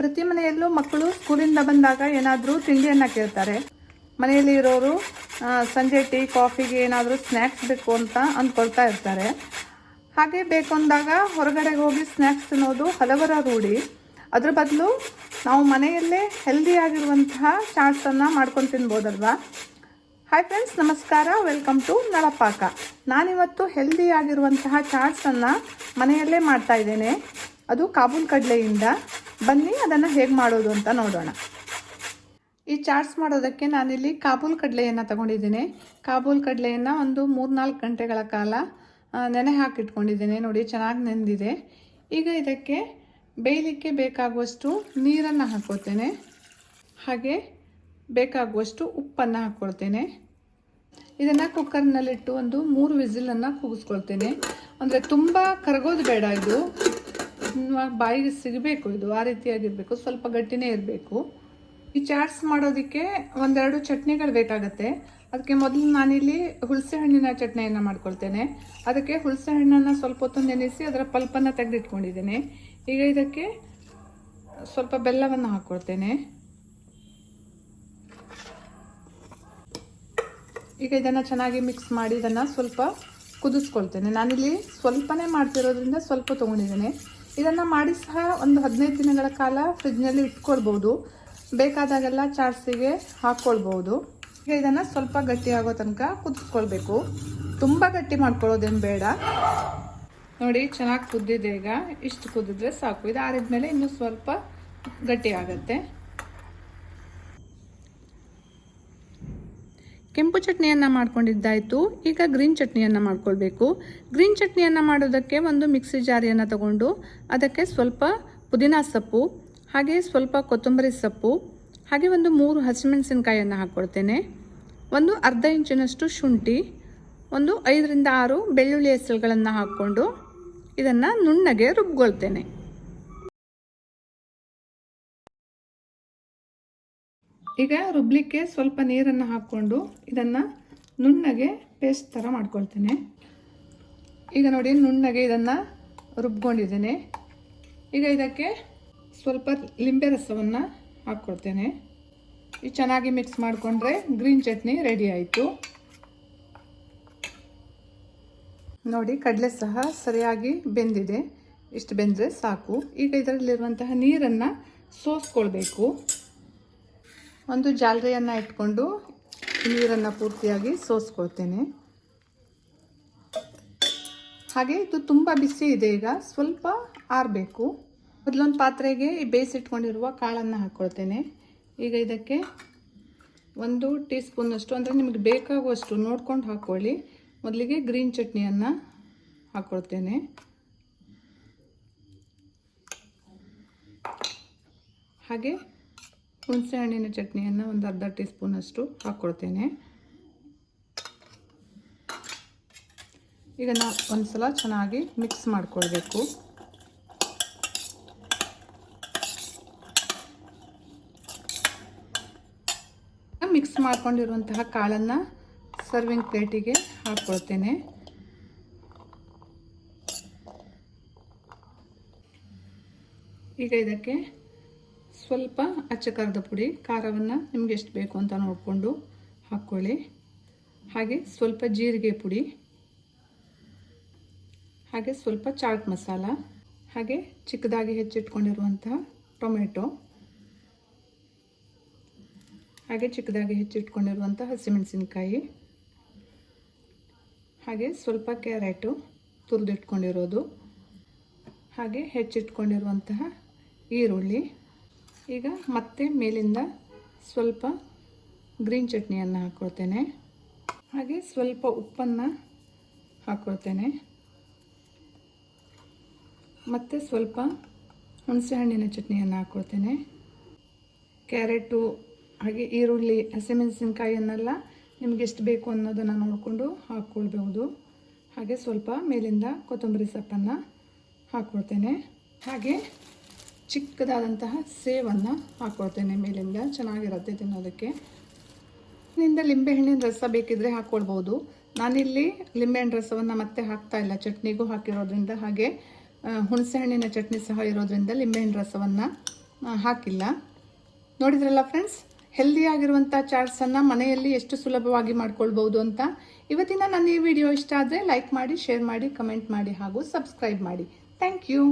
ಪ್ರತಿ ಮನೆಯಲ್ಲೂ ಮಕ್ಕಳು ಸ್ಕೂಲಿಂದ ಬಂದಾಗ ಏನಾದರೂ ತಿಂಡಿಯನ್ನು ಕೇಳ್ತಾರೆ. ಮನೆಯಲ್ಲಿ ಇರೋರು ಸಂಜೆ ಟೀ ಕಾಫಿಗೆ ಏನಾದರೂ ಸ್ನ್ಯಾಕ್ಸ್ ಬೇಕು ಅಂತ ಅಂದ್ಕೊಳ್ತಾ ಇರ್ತಾರೆ. ಹಾಗೆ ಬೇಕು ಅಂದಾಗ ಹೊರಗಡೆಗೆ ಹೋಗಿ ಸ್ನ್ಯಾಕ್ಸ್ ತಿನ್ನೋದು ಹಲವರ ರೂಢಿ. ಅದ್ರ ಬದಲು ನಾವು ಮನೆಯಲ್ಲೇ ಹೆಲ್ದಿಯಾಗಿರುವಂತಹ ಚಾಟ್ಸನ್ನು ಮಾಡ್ಕೊಂಡು ತಿನ್ಬೋದಲ್ವಾ. ಹಾಯ್ ಫ್ರೆಂಡ್ಸ್, ನಮಸ್ಕಾರ. ವೆಲ್ಕಮ್ ಟು ನಳಪಾಕ. ನಾನಿವತ್ತು ಹೆಲ್ದಿಯಾಗಿರುವಂತಹ ಚಾಟ್ಸನ್ನು ಮನೆಯಲ್ಲೇ ಮಾಡ್ತಾ ಇದ್ದೇನೆ. ಅದು ಕಾಬೂಲ್ ಕಡಲೆಯಿಂದ. ಬನ್ನಿ ಅದನ್ನು ಹೇಗೆ ಮಾಡೋದು ಅಂತ ನೋಡೋಣ. ಈ ಚಾಟ್ಸ್ ಮಾಡೋದಕ್ಕೆ ನಾನಿಲ್ಲಿ ಕಾಬೂಲ್ ಕಡಲೆಯನ್ನು ತಗೊಂಡಿದ್ದೀನಿ. ಕಾಬೂಲ್ ಕಡಲೆಯನ್ನು ಒಂದು 3-4 ಗಂಟೆಗಳ ಕಾಲ ನೆನೆ ಹಾಕಿಟ್ಕೊಂಡಿದ್ದೀನಿ. ನೋಡಿ, ಚೆನ್ನಾಗಿ ನೆಂದಿದೆ. ಈಗ ಇದಕ್ಕೆ ಬೇಯಲಿಕ್ಕೆ ಬೇಕಾಗುವಷ್ಟು ನೀರನ್ನು ಹಾಕ್ಕೊಳ್ತೇನೆ. ಹಾಗೆ ಬೇಕಾಗುವಷ್ಟು ಉಪ್ಪನ್ನು ಹಾಕ್ಕೊಳ್ತೇನೆ. ಇದನ್ನು ಕುಕ್ಕರ್ನಲ್ಲಿಟ್ಟು ಒಂದು 3 ವಿಸಿಲನ್ನು ಕೂಗಿಸ್ಕೊಳ್ತೇನೆ. ಅಂದರೆ ತುಂಬ ಕರಗೋದು ಬೇಡ, ಇದು ಬಾಯಿಗೆ ಸಿಗಬೇಕು, ಇದು ಆ ರೀತಿಯಾಗಿರಬೇಕು, ಸ್ವಲ್ಪ ಗಟ್ಟಿನೇ ಇರಬೇಕು. ಈ ಚಾಟ್ಸ್ ಮಾಡೋದಕ್ಕೆ ಒಂದೆರಡು ಚಟ್ನಿಗಳು ಬೇಕಾಗುತ್ತೆ. ಅದಕ್ಕೆ ಮೊದಲು ನಾನಿಲ್ಲಿ ಹುಣಸೆ ಹಣ್ಣಿನ ಚಟ್ನಿಯನ್ನು ಮಾಡ್ಕೊಳ್ತೇನೆ. ಅದಕ್ಕೆ ಹುಣಸೆ ಹಣ್ಣನ್ನು ಸ್ವಲ್ಪ ಹೊತ್ತು ನೆನೆಸಿ ಅದರ ಪಲ್ಪನ್ನು ತೆಗೆದಿಟ್ಕೊಂಡಿದ್ದೇನೆ. ಈಗ ಇದಕ್ಕೆ ಸ್ವಲ್ಪ ಬೆಲ್ಲವನ್ನು ಹಾಕ್ಕೊಳ್ತೇನೆ. ಈಗ ಇದನ್ನು ಚೆನ್ನಾಗಿ ಮಿಕ್ಸ್ ಮಾಡಿ ಇದನ್ನು ಸ್ವಲ್ಪ ಕುದಿಸ್ಕೊಳ್ತೇನೆ. ನಾನಿಲ್ಲಿ ಸ್ವಲ್ಪನೇ ಮಾಡ್ತಿರೋದ್ರಿಂದ ಸ್ವಲ್ಪ ತೊಗೊಂಡಿದ್ದೇನೆ. ಇದನ್ನು ಮಾಡಿ ಸಹ ಒಂದು 15 ದಿನಗಳ ಕಾಲ ಫ್ರಿಜ್ನಲ್ಲಿ ಇಟ್ಕೊಳ್ಬೋದು. ಬೇಕಾದಾಗೆಲ್ಲ ಚಾಟ್ಸಿಗೆ ಹಾಕ್ಕೊಳ್ಬೋದು. ಈಗ ಇದನ್ನು ಸ್ವಲ್ಪ ಗಟ್ಟಿಯಾಗೋ ತನಕ ಕುದಿಸ್ಕೊಳ್ಬೇಕು. ತುಂಬ ಗಟ್ಟಿ ಮಾಡ್ಕೊಳ್ಳೋದೇನು ಬೇಡ. ನೋಡಿ, ಚೆನ್ನಾಗಿ ಕುದ್ದಿದೆ. ಈಗ ಇಷ್ಟು ಕುದಿದ್ರೆ ಸಾಕು. ಇದು ಆರಿದ ಮೇಲೆ ಇನ್ನೂ ಸ್ವಲ್ಪ ಗಟ್ಟಿ ಆಗುತ್ತೆ. ಕೆಂಪು ಚಟ್ನಿಯನ್ನು ಮಾಡ್ಕೊಂಡಿದ್ದಾಯಿತು. ಈಗ ಗ್ರೀನ್ ಚಟ್ನಿಯನ್ನು ಮಾಡ್ಕೊಳ್ಬೇಕು. ಗ್ರೀನ್ ಚಟ್ನಿಯನ್ನು ಮಾಡೋದಕ್ಕೆ ಒಂದು ಮಿಕ್ಸಿ ಜಾರಿಯನ್ನು ತಗೊಂಡು ಅದಕ್ಕೆ ಸ್ವಲ್ಪ ಪುದೀನ ಸೊಪ್ಪು, ಹಾಗೆ ಸ್ವಲ್ಪ ಕೊತ್ತಂಬರಿ ಸೊಪ್ಪು, ಹಾಗೆ ಒಂದು 3 ಹಸಿಮೆಣಸಿನಕಾಯಿಯನ್ನು ಹಾಕ್ಕೊಳ್ತೇನೆ. ಒಂದು ಅರ್ಧ ಇಂಚಿನಷ್ಟು ಶುಂಠಿ, ಒಂದು 5ರಿಂದ 6 ಬೆಳ್ಳುಳ್ಳಿ ಹೆಸರುಗಳನ್ನು ಹಾಕ್ಕೊಂಡು ಇದನ್ನು ನುಣ್ಣಗೆ ರುಬ್ಕೊಳ್ತೇನೆ. ಈಗ ರುಬ್ಲಿಕ್ಕೆ ಸ್ವಲ್ಪ ನೀರನ್ನು ಹಾಕ್ಕೊಂಡು ಇದನ್ನು ನುಣ್ಣಗೆ ಪೇಸ್ಟ್ ಥರ ಮಾಡ್ಕೊಳ್ತೇನೆ. ಈಗ ನೋಡಿ, ನುಣ್ಣಗೆ ಇದನ್ನು ರುಬ್ಕೊಂಡಿದ್ದೇನೆ. ಈಗ ಇದಕ್ಕೆ ಸ್ವಲ್ಪ ಲಿಂಬೆ ರಸವನ್ನು ಹಾಕ್ಕೊಳ್ತೇನೆ. ಇದು ಚೆನ್ನಾಗಿ ಮಿಕ್ಸ್ ಮಾಡಿಕೊಂಡ್ರೆ ಗ್ರೀನ್ ಚಟ್ನಿ ರೆಡಿ ಆಯಿತು. ನೋಡಿ, ಕಡಲೆ ಸಹ ಸರಿಯಾಗಿ ಬೆಂದಿದೆ. ಇಷ್ಟು ಬೆಂದರೆ ಸಾಕು. ಈಗ ಇದರಲ್ಲಿರುವಂತಹ ನೀರನ್ನು ಸೋಸ್ಕೊಳ್ಬೇಕು. ಒಂದು ಜಾಲರಿಯನ್ನು ಇಟ್ಕೊಂಡು ನೀರನ್ನು ಪೂರ್ತಿಯಾಗಿ ಸೋಸ್ಕೊಳ್ತೇನೆ. ಹಾಗೆ ಇದು ತುಂಬ ಬಿಸಿ ಇದೆ. ಈಗ ಸ್ವಲ್ಪ ಆರಬೇಕು. ಮೊದಲೊಂದು ಪಾತ್ರೆಗೆ ಬೇಯಿಸಿಟ್ಕೊಂಡಿರುವ ಕಾಳನ್ನು ಹಾಕ್ಕೊಳ್ತೇನೆ. ಈಗ ಇದಕ್ಕೆ 1 ಟೀ ಸ್ಪೂನಷ್ಟು, ಅಂದರೆ ನಿಮಗೆ ಬೇಕಾಗುವಷ್ಟು ನೋಡ್ಕೊಂಡು ಹಾಕ್ಕೊಳ್ಳಿ. ಮೊದಲಿಗೆ ಗ್ರೀನ್ ಚಟ್ನಿಯನ್ನು ಹಾಕ್ಕೊಳ್ತೇನೆ. ಹಾಗೆ ಹುಣಸೆ ಹಣ್ಣಿನ ಚಟ್ನಿಯನ್ನು ಒಂದು ಅರ್ಧ ಟೀ ಸ್ಪೂನಷ್ಟು ಹಾಕ್ಕೊಳ್ತೇನೆ. ಈಗ ನಾವು ಒಂದು ಸಲ ಚೆನ್ನಾಗಿ ಮಿಕ್ಸ್ ಮಾಡಿಕೊಳ್ಬೇಕು. ಮಿಕ್ಸ್ ಮಾಡ್ಕೊಂಡಿರುವಂತಹ ಕಾಳನ್ನು ಸರ್ವಿಂಗ್ ಪ್ಲೇಟಿಗೆ ಹಾಕ್ಕೊಳ್ತೇನೆ. ಈಗ ಇದಕ್ಕೆ ಸ್ವಲ್ಪ ಅಚ್ಚ ಖಾರದ ಪುಡಿ, ಖಾರವನ್ನು ನಿಮ್ಗೆ ಎಷ್ಟು ಬೇಕು ಅಂತ ನೋಡಿಕೊಂಡು ಹಾಕ್ಕೊಳ್ಳಿ. ಹಾಗೆ ಸ್ವಲ್ಪ ಜೀರಿಗೆ ಪುಡಿ, ಹಾಗೆ ಸ್ವಲ್ಪ ಚಾಟ್ ಮಸಾಲ, ಹಾಗೆ ಚಿಕ್ಕದಾಗಿ ಹೆಚ್ಚಿಟ್ಕೊಂಡಿರುವಂತಹ ಟೊಮೆಟೊ, ಹಾಗೆ ಚಿಕ್ಕದಾಗಿ ಹೆಚ್ಚಿಟ್ಕೊಂಡಿರುವಂಥ ಹಸಿಮೆಣಸಿನಕಾಯಿ, ಹಾಗೆ ಸ್ವಲ್ಪ ಕ್ಯಾರೆಟು ತುರಿದಿಟ್ಕೊಂಡಿರೋದು, ಹಾಗೆ ಹೆಚ್ಚಿಟ್ಕೊಂಡಿರುವಂತಹ ಈರುಳ್ಳಿ. ಈಗ ಮತ್ತೆ ಮೇಲಿಂದ ಸ್ವಲ್ಪ ಗ್ರೀನ್ ಚಟ್ನಿಯನ್ನು ಹಾಕ್ಕೊಳ್ತೇನೆ. ಹಾಗೆ ಸ್ವಲ್ಪ ಉಪ್ಪನ್ನು ಹಾಕ್ಕೊಳ್ತೇನೆ. ಮತ್ತು ಸ್ವಲ್ಪ ಹುಣಸೆ ಹಣ್ಣಿನ ಚಟ್ನಿಯನ್ನು ಹಾಕ್ಕೊಳ್ತೇನೆ. ಕ್ಯಾರೆಟು ಹಾಗೆ ಈರುಳ್ಳಿ ಹಸಿಮೆಣಸಿನಕಾಯಿಯನ್ನೆಲ್ಲ ನಿಮ್ಗೆ ಎಷ್ಟು ಬೇಕು ಅನ್ನೋದನ್ನು ನೋಡಿಕೊಂಡು ಹಾಕ್ಕೊಳ್ಬಹುದು. ಹಾಗೆ ಸ್ವಲ್ಪ ಮೇಲಿಂದ ಕೊತ್ತಂಬರಿ ಸೊಪ್ಪನ್ನು ಹಾಕ್ಕೊಳ್ತೇನೆ. ಹಾಗೆ ಚಿಕ್ಕದಾದಂತಹ ಸೇವನ್ನು ಹಾಕ್ಕೊಳ್ತೇನೆ ಮೇಲಿಂದ. ಚೆನ್ನಾಗಿರುತ್ತೆ ತಿನ್ನೋದಕ್ಕೆ. ಇದರಿಂದ ಲಿಂಬೆಹಣ್ಣಿನ ರಸ ಬೇಕಿದ್ರೆ ಹಾಕ್ಕೊಳ್ಬೋದು. ನಾನಿಲ್ಲಿ ಲಿಂಬೆಹಣ್ಣು ರಸವನ್ನು ಮತ್ತೆ ಹಾಕ್ತಾ ಇಲ್ಲ, ಚಟ್ನಿಗೂ ಹಾಕಿರೋದ್ರಿಂದ. ಹಾಗೆ ಹುಣಸೆ ಹಣ್ಣಿನ ಚಟ್ನಿ ಸಹ ಇರೋದ್ರಿಂದ ಲಿಂಬೆಹಣ್ಣು ರಸವನ್ನು ಹಾಕಿಲ್ಲ. ನೋಡಿದ್ರಲ್ಲ ಫ್ರೆಂಡ್ಸ್, ಹೆಲ್ದಿಯಾಗಿರುವಂಥ ಚಾಟ್ಸನ್ನು ಮನೆಯಲ್ಲಿ ಎಷ್ಟು ಸುಲಭವಾಗಿ ಮಾಡ್ಕೊಳ್ಬೋದು ಅಂತ. ಇವತ್ತಿನ ನನ್ನ ಈ ವಿಡಿಯೋ ಇಷ್ಟ ಆದರೆ ಲೈಕ್ ಮಾಡಿ, ಶೇರ್ ಮಾಡಿ, ಕಮೆಂಟ್ ಮಾಡಿ ಹಾಗೂ ಸಬ್ಸ್ಕ್ರೈಬ್ ಮಾಡಿ. Thank you.